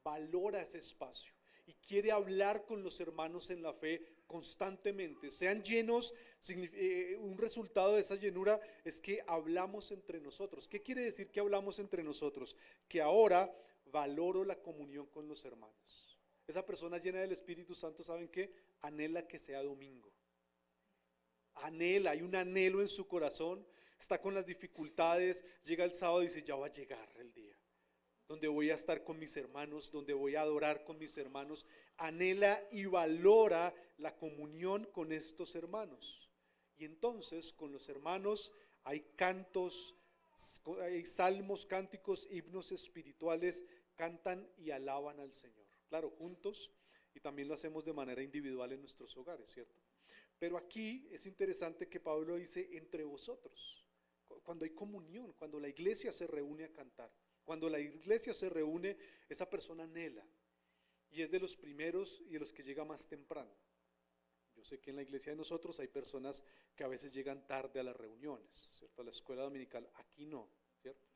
Valora ese espacio y quiere hablar con los hermanos en la fe constantemente. Sean llenos, un resultado de esa llenura es que hablamos entre nosotros. ¿Qué quiere decir que hablamos entre nosotros? Que ahora valoro la comunión con los hermanos. Esa persona llena del Espíritu Santo, ¿saben qué? Anhela que sea domingo. Anhela, hay un anhelo en su corazón, está con las dificultades, llega el sábado y dice, ya va a llegar el día donde voy a estar con mis hermanos, donde voy a adorar con mis hermanos. Anhela y valora la comunión con estos hermanos. Y entonces con los hermanos hay cantos, hay salmos, cánticos, himnos espirituales, cantan y alaban al Señor. Claro, juntos, y también lo hacemos de manera individual en nuestros hogares, ¿cierto? Pero aquí es interesante que Pablo dice entre vosotros, cuando hay comunión, cuando la iglesia se reúne a cantar. Cuando la iglesia se reúne, esa persona anhela y es de los primeros y de los que llega más temprano. Yo sé que en la iglesia de nosotros hay personas que a veces llegan tarde a las reuniones, ¿cierto? A la escuela dominical, aquí no, ¿cierto?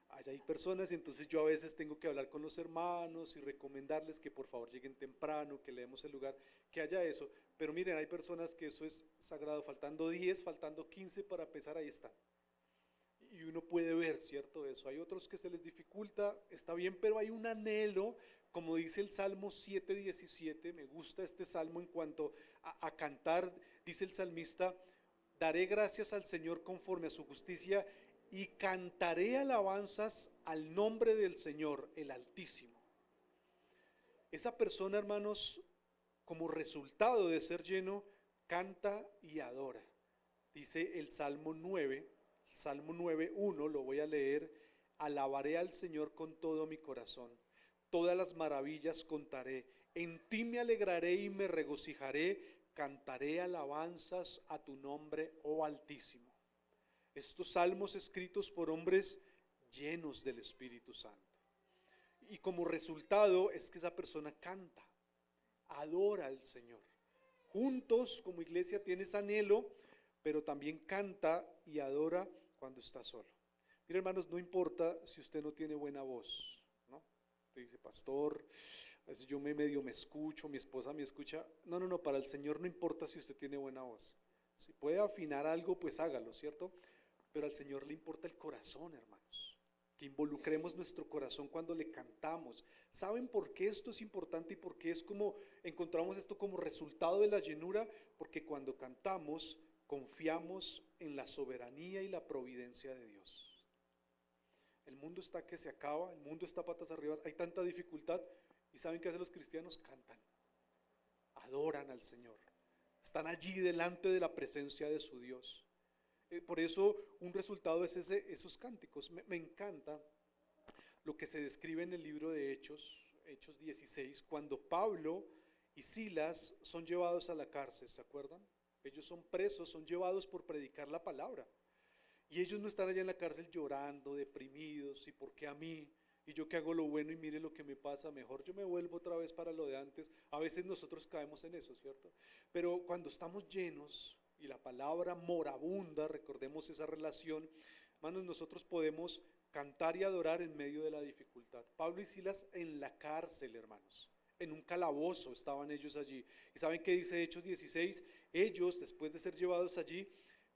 Allá hay personas y entonces yo a veces tengo que hablar con los hermanos y recomendarles que por favor lleguen temprano, que leemos el lugar, que haya eso. Pero miren, hay personas que eso es sagrado, faltando 10, faltando 15 para empezar, ahí están. Y uno puede ver, ¿cierto? Eso. Hay otros que se les dificulta, está bien, pero hay un anhelo, como dice el Salmo 7:17, me gusta este salmo en cuanto a cantar, dice el salmista, daré gracias al Señor conforme a su justicia y cantaré alabanzas al nombre del Señor, el Altísimo. Esa persona, hermanos, como resultado de ser lleno, canta y adora. Dice el Salmo 9, Salmo 9:1, lo voy a leer, alabaré al Señor con todo mi corazón, todas las maravillas contaré, en ti me alegraré y me regocijaré, cantaré alabanzas a tu nombre, oh Altísimo. Estos salmos escritos por hombres llenos del Espíritu Santo. Y como resultado es que esa persona canta, adora al Señor. Juntos como iglesia tienes anhelo, pero también canta y adora cuando está solo. Mira, hermanos, no importa si usted no tiene buena voz, ¿no? Usted dice, pastor, a veces yo medio me escucho, mi esposa me escucha. No, para el Señor no importa si usted tiene buena voz. Si puede afinar algo, pues hágalo, ¿cierto? Pero al Señor le importa el corazón, hermanos. Que involucremos nuestro corazón cuando le cantamos. ¿Saben por qué esto es importante y por qué es como encontramos esto como resultado de la llenura? Porque cuando cantamos confiamos en la soberanía y la providencia de Dios. El mundo está que se acaba, el mundo está patas arriba, hay tanta dificultad y ¿saben qué hacen los cristianos? Cantan, adoran al Señor, están allí delante de la presencia de su Dios. Por eso un resultado es esos cánticos. Me encanta lo que se describe en el libro de Hechos 16, cuando Pablo y Silas son llevados a la cárcel, ¿se acuerdan? Ellos son presos, son llevados por predicar la palabra. Y ellos no están allá en la cárcel llorando, deprimidos, y por qué a mí, y yo que hago lo bueno y mire lo que me pasa, mejor yo me vuelvo otra vez para lo de antes. A veces nosotros caemos en eso, ¿cierto? Pero cuando estamos llenos y la palabra morabunda, recordemos esa relación, hermanos, nosotros podemos cantar y adorar en medio de la dificultad. Pablo y Silas en la cárcel, hermanos, en un calabozo estaban ellos allí. ¿Y saben qué dice Hechos 16? Ellos, después de ser llevados allí,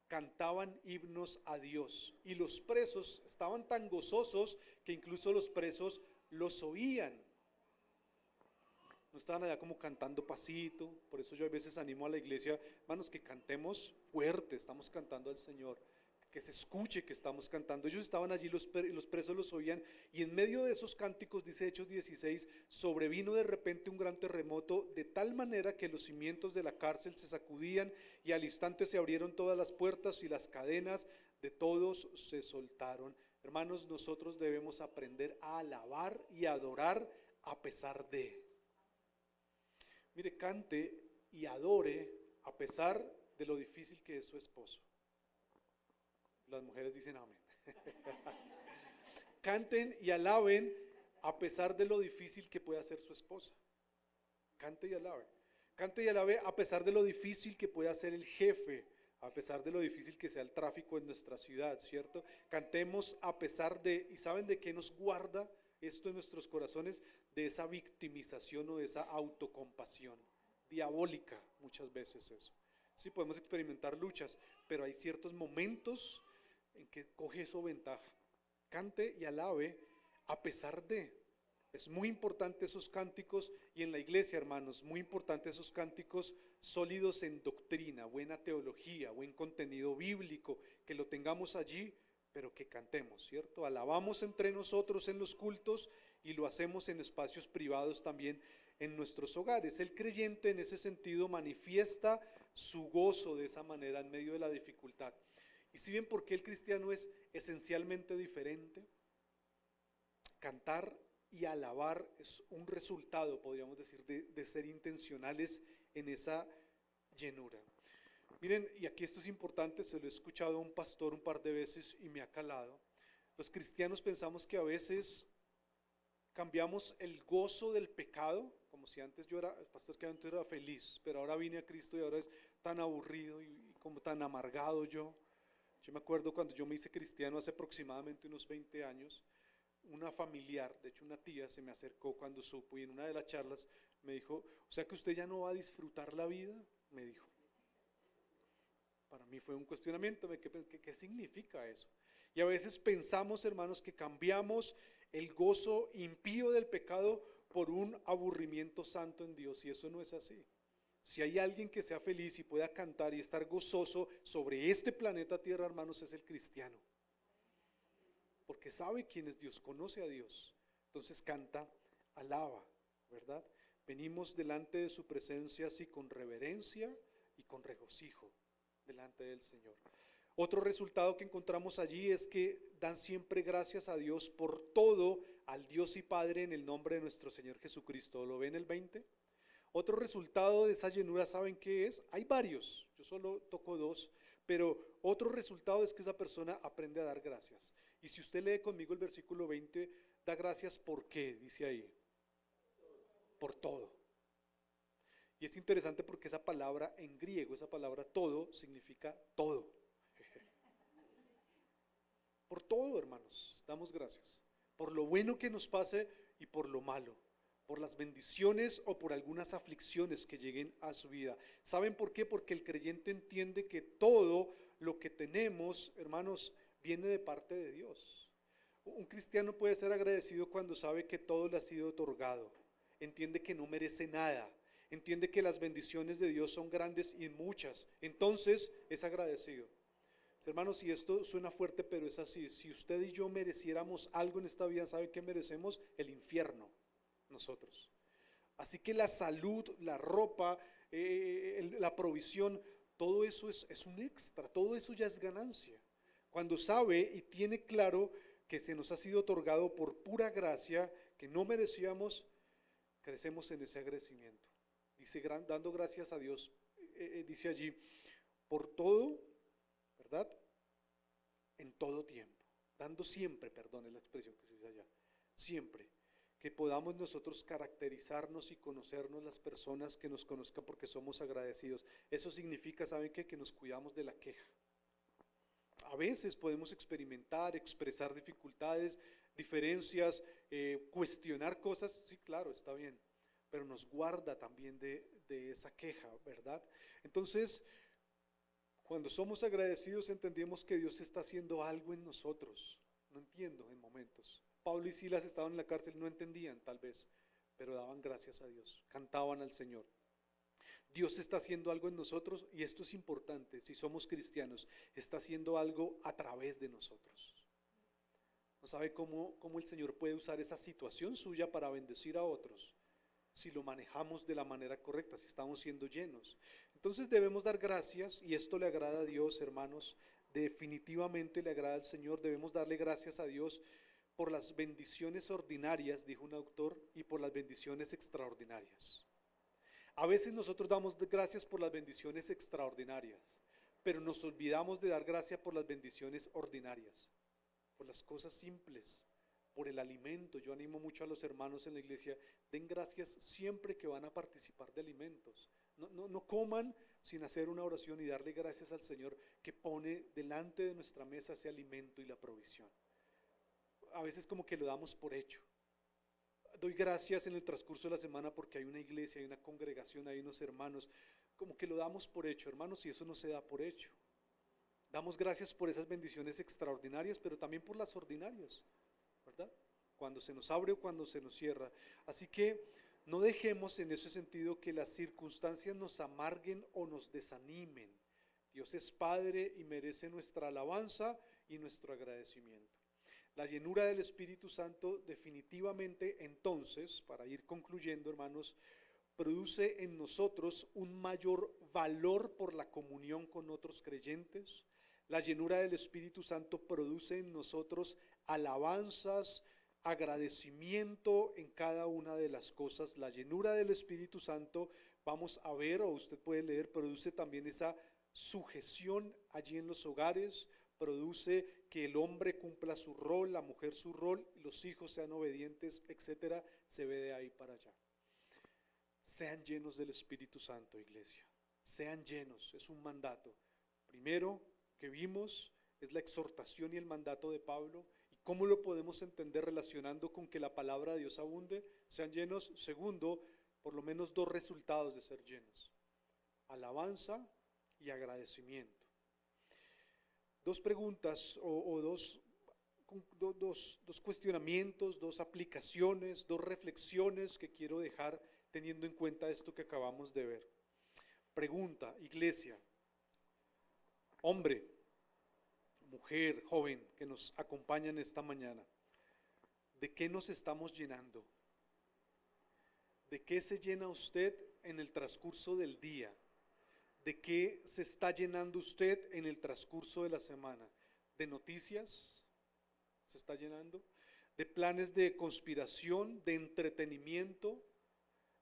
cantaban himnos a Dios. Y los presos estaban tan gozosos que incluso los presos los oían. No estaban allá como cantando pasito. Por eso yo a veces animo a la iglesia, hermanos, que cantemos fuerte, estamos cantando al Señor, que se escuche que estamos cantando. Ellos estaban allí, los presos los oían, y en medio de esos cánticos, dice Hechos 16, sobrevino de repente un gran terremoto, de tal manera que los cimientos de la cárcel se sacudían, y al instante se abrieron todas las puertas y las cadenas de todos se soltaron. Hermanos, nosotros debemos aprender a alabar y adorar a pesar de. Mire, cante y adore a pesar de lo difícil que es su esposo. Las mujeres dicen amén. Canten y alaben a pesar de lo difícil que pueda ser su esposa. Cante y alabe. Cante y alabe a pesar de lo difícil que pueda ser el jefe, a pesar de lo difícil que sea el tráfico en nuestra ciudad, ¿cierto? Cantemos a pesar de, ¿y saben de qué nos guarda esto en nuestros corazones? De esa victimización o de esa autocompasión diabólica, muchas veces eso. Sí, podemos experimentar luchas, pero hay ciertos momentos en que coge eso ventaja. Cante y alabe a pesar de. Es muy importante esos cánticos, y en la iglesia, hermanos, muy importante esos cánticos sólidos en doctrina, buena teología, buen contenido bíblico, que lo tengamos allí, pero que cantemos, ¿cierto? Alabamos entre nosotros en los cultos y lo hacemos en espacios privados también en nuestros hogares. El creyente en ese sentido manifiesta su gozo de esa manera en medio de la dificultad. Y si bien, ¿por qué el cristiano es esencialmente diferente? Cantar y alabar es un resultado, podríamos decir, de ser intencionales en esa llenura. Miren, y aquí esto es importante, se lo he escuchado a un pastor un par de veces y me ha calado. Los cristianos pensamos que a veces cambiamos el gozo del pecado, como si antes yo era, el pastor que antes era feliz, pero ahora vine a Cristo y ahora es tan aburrido y como tan amargado yo. Yo me acuerdo cuando yo me hice cristiano hace aproximadamente unos 20 años, una familiar, de hecho una tía, se me acercó cuando supo y en una de las charlas me dijo, o sea que usted ya no va a disfrutar la vida, me dijo. Para mí fue un cuestionamiento, ¿qué significa eso? Y a veces pensamos, hermanos, que cambiamos el gozo impío del pecado por un aburrimiento santo en Dios, y eso no es así. Si hay alguien que sea feliz y pueda cantar y estar gozoso sobre este planeta Tierra, hermanos, es el cristiano. Porque sabe quién es Dios, conoce a Dios. Entonces canta, alaba, ¿verdad? Venimos delante de su presencia así con reverencia y con regocijo delante del Señor. Otro resultado que encontramos allí es que dan siempre gracias a Dios por todo, al Dios y Padre en el nombre de nuestro Señor Jesucristo. ¿Lo ven el 20? Otro resultado de esa llenura, ¿saben qué es? Hay varios, yo solo toco dos, pero otro resultado es que esa persona aprende a dar gracias. Y si usted lee conmigo el versículo 20, da gracias ¿por qué? Dice ahí, por todo. Y es interesante porque esa palabra en griego, esa palabra todo, significa todo. Por todo, hermanos, damos gracias. Por lo bueno que nos pase y por lo malo. Por las bendiciones o por algunas aflicciones que lleguen a su vida. ¿Saben por qué? Porque el creyente entiende que todo lo que tenemos, hermanos, viene de parte de Dios. Un cristiano puede ser agradecido cuando sabe que todo le ha sido otorgado. Entiende que no merece nada. Entiende que las bendiciones de Dios son grandes y muchas. Entonces es agradecido. Hermanos, y esto suena fuerte, pero es así. Si usted y yo mereciéramos algo en esta vida, ¿sabe qué merecemos? El infierno. Nosotros. Así que la salud, la ropa, la provisión, todo eso es un extra, todo eso ya es ganancia. Cuando sabe y tiene claro que se nos ha sido otorgado por pura gracia, que no merecíamos, crecemos en ese agradecimiento. Dice, dando gracias a Dios, dice allí, por todo, ¿verdad? En todo tiempo, dando siempre, perdón, es la expresión que se dice allá, siempre. Que podamos nosotros caracterizarnos y conocernos las personas que nos conozcan porque somos agradecidos. Eso significa, ¿saben qué? Que nos cuidamos de la queja. A veces podemos experimentar, expresar dificultades, diferencias, cuestionar cosas, sí, claro, está bien, pero nos guarda también de esa queja, ¿verdad? Entonces, cuando somos agradecidos entendemos que Dios está haciendo algo en nosotros. No entiendo en momentos. Pablo y Silas estaban en la cárcel, no entendían tal vez, pero daban gracias a Dios, cantaban al Señor. Dios está haciendo algo en nosotros y esto es importante, si somos cristianos, está haciendo algo a través de nosotros. ¿No sabe cómo el Señor puede usar esa situación suya para bendecir a otros? Si lo manejamos de la manera correcta, si estamos siendo llenos. Entonces debemos dar gracias y esto le agrada a Dios, hermanos, definitivamente le agrada al Señor, debemos darle gracias a Dios por las bendiciones ordinarias, dijo un autor, y por las bendiciones extraordinarias. A veces nosotros damos gracias por las bendiciones extraordinarias, pero nos olvidamos de dar gracias por las bendiciones ordinarias, por las cosas simples por el alimento. Yo animo mucho a los hermanos en la iglesia, den gracias siempre que van a participar de alimentos. No coman sin hacer una oración y darle gracias al Señor que pone delante de nuestra mesa ese alimento y la provisión. A veces como que lo damos por hecho. Doy gracias en el transcurso de la semana porque hay una iglesia, hay una congregación, hay unos hermanos, como que lo damos por hecho, hermanos, y eso no se da por hecho. Damos gracias por esas bendiciones extraordinarias, pero también por las ordinarias, ¿verdad? Cuando se nos abre o cuando se nos cierra. Así que no dejemos en ese sentido que las circunstancias nos amarguen o nos desanimen. Dios es Padre y merece nuestra alabanza y nuestro agradecimiento. La llenura del Espíritu Santo definitivamente entonces, para ir concluyendo, hermanos, produce en nosotros un mayor valor por la comunión con otros creyentes. La llenura del Espíritu Santo produce en nosotros alabanzas, agradecimiento en cada una de las cosas. La llenura del Espíritu Santo, vamos a ver, o usted puede leer, produce también esa sujeción allí en los hogares, produce que el hombre cumpla su rol, la mujer su rol, los hijos sean obedientes, etcétera. Se ve de ahí para allá. Sean llenos del Espíritu Santo, iglesia. Sean llenos, es un mandato. Primero que vimos es la exhortación y el mandato de Pablo. ¿Y cómo lo podemos entender relacionando con que la palabra de Dios abunde? Sean llenos. Segundo, por lo menos dos resultados de ser llenos: alabanza y agradecimiento. Dos preguntas o dos cuestionamientos, dos aplicaciones, dos reflexiones que quiero dejar teniendo en cuenta esto que acabamos de ver. Pregunta, iglesia, hombre, mujer, joven que nos acompañan esta mañana, ¿de qué nos estamos llenando? ¿De qué se llena usted en el transcurso del día? ¿De qué se está llenando usted en el transcurso de la semana? ¿De noticias? ¿Se está llenando? ¿De planes de conspiración? ¿De entretenimiento?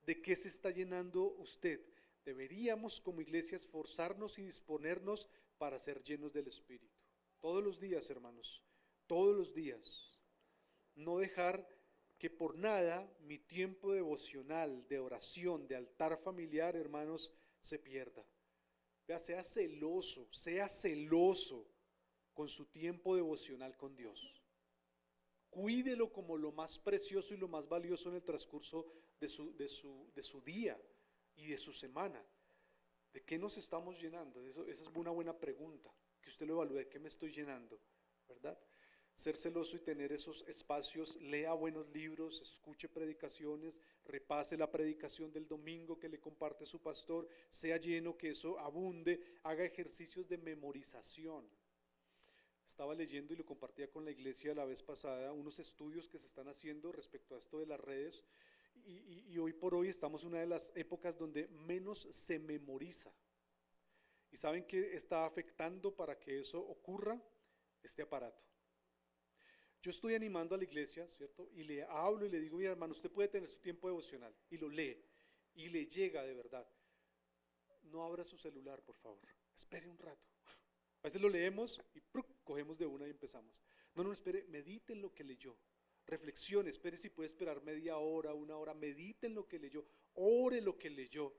¿De qué se está llenando usted? Deberíamos como iglesia esforzarnos y disponernos para ser llenos del Espíritu. Todos los días, hermanos, todos los días. No dejar que por nada mi tiempo devocional, de oración, de altar familiar, hermanos, se pierda. Vea, sea celoso con su tiempo devocional con Dios. Cuídelo como lo más precioso y lo más valioso en el transcurso de su día y de su semana. ¿De qué nos estamos llenando? Esa es una buena pregunta, que usted lo evalúe. ¿De qué me estoy llenando? ¿Verdad? Ser celoso y tener esos espacios, lea buenos libros, escuche predicaciones, repase la predicación del domingo que le comparte su pastor, sea lleno, que eso abunde, haga ejercicios de memorización. Estaba leyendo y lo compartía con la iglesia la vez pasada, unos estudios que se están haciendo respecto a esto de las redes, y hoy por hoy estamos en una de las épocas donde menos se memoriza. ¿Y saben qué está afectando para que eso ocurra? Este aparato. Yo estoy animando a la iglesia, ¿cierto? Y le hablo y le digo, mira hermano, usted puede tener su tiempo devocional, y lo lee, y le llega de verdad. No abra su celular, por favor, espere un rato. A veces lo leemos y cogemos de una y empezamos. No, espere, medite en lo que leyó, reflexione, espere si puede esperar media hora, una hora, medite en lo que leyó, ore lo que leyó,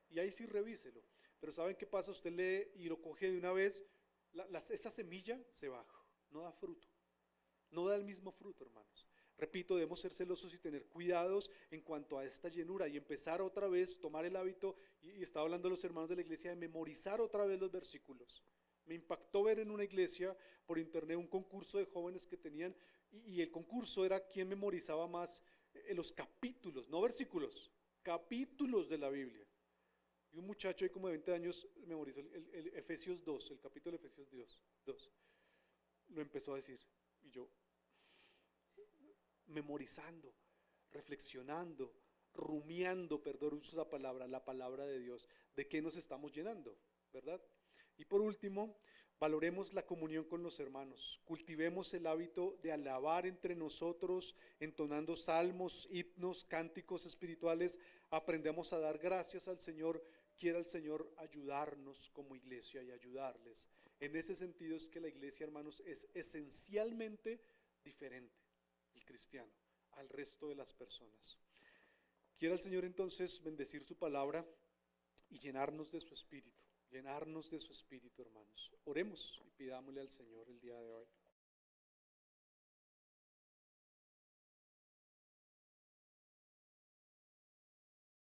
y ahí sí revíselo. Pero ¿saben qué pasa? Usted lee y lo coge de una vez, esa semilla se va, no da fruto. No da el mismo fruto, hermanos. Repito, debemos ser celosos y tener cuidados en cuanto a esta llenura y empezar otra vez, tomar el hábito, y estaba hablando a los hermanos de la iglesia, de memorizar otra vez los versículos. Me impactó ver en una iglesia por internet un concurso de jóvenes que tenían, y el concurso era quién memorizaba más los capítulos, no versículos, capítulos de la Biblia. Y un muchacho ahí como de 20 años memorizó el Efesios 2, el capítulo de Efesios 2. Lo empezó a decir. Y yo, memorizando, reflexionando, rumiando, perdón, uso esa palabra, la palabra de Dios, de qué nos estamos llenando, ¿verdad? Y por último, valoremos la comunión con los hermanos, cultivemos el hábito de alabar entre nosotros, entonando salmos, himnos, cánticos espirituales, aprendamos a dar gracias al Señor. Quiera el Señor ayudarnos como iglesia y ayudarles. En ese sentido es que la iglesia, hermanos, es esencialmente diferente. el cristiano, al resto de las personas. Quiera el Señor entonces bendecir su palabra y llenarnos de su espíritu, hermanos. Oremos y pidámosle al Señor el día de hoy.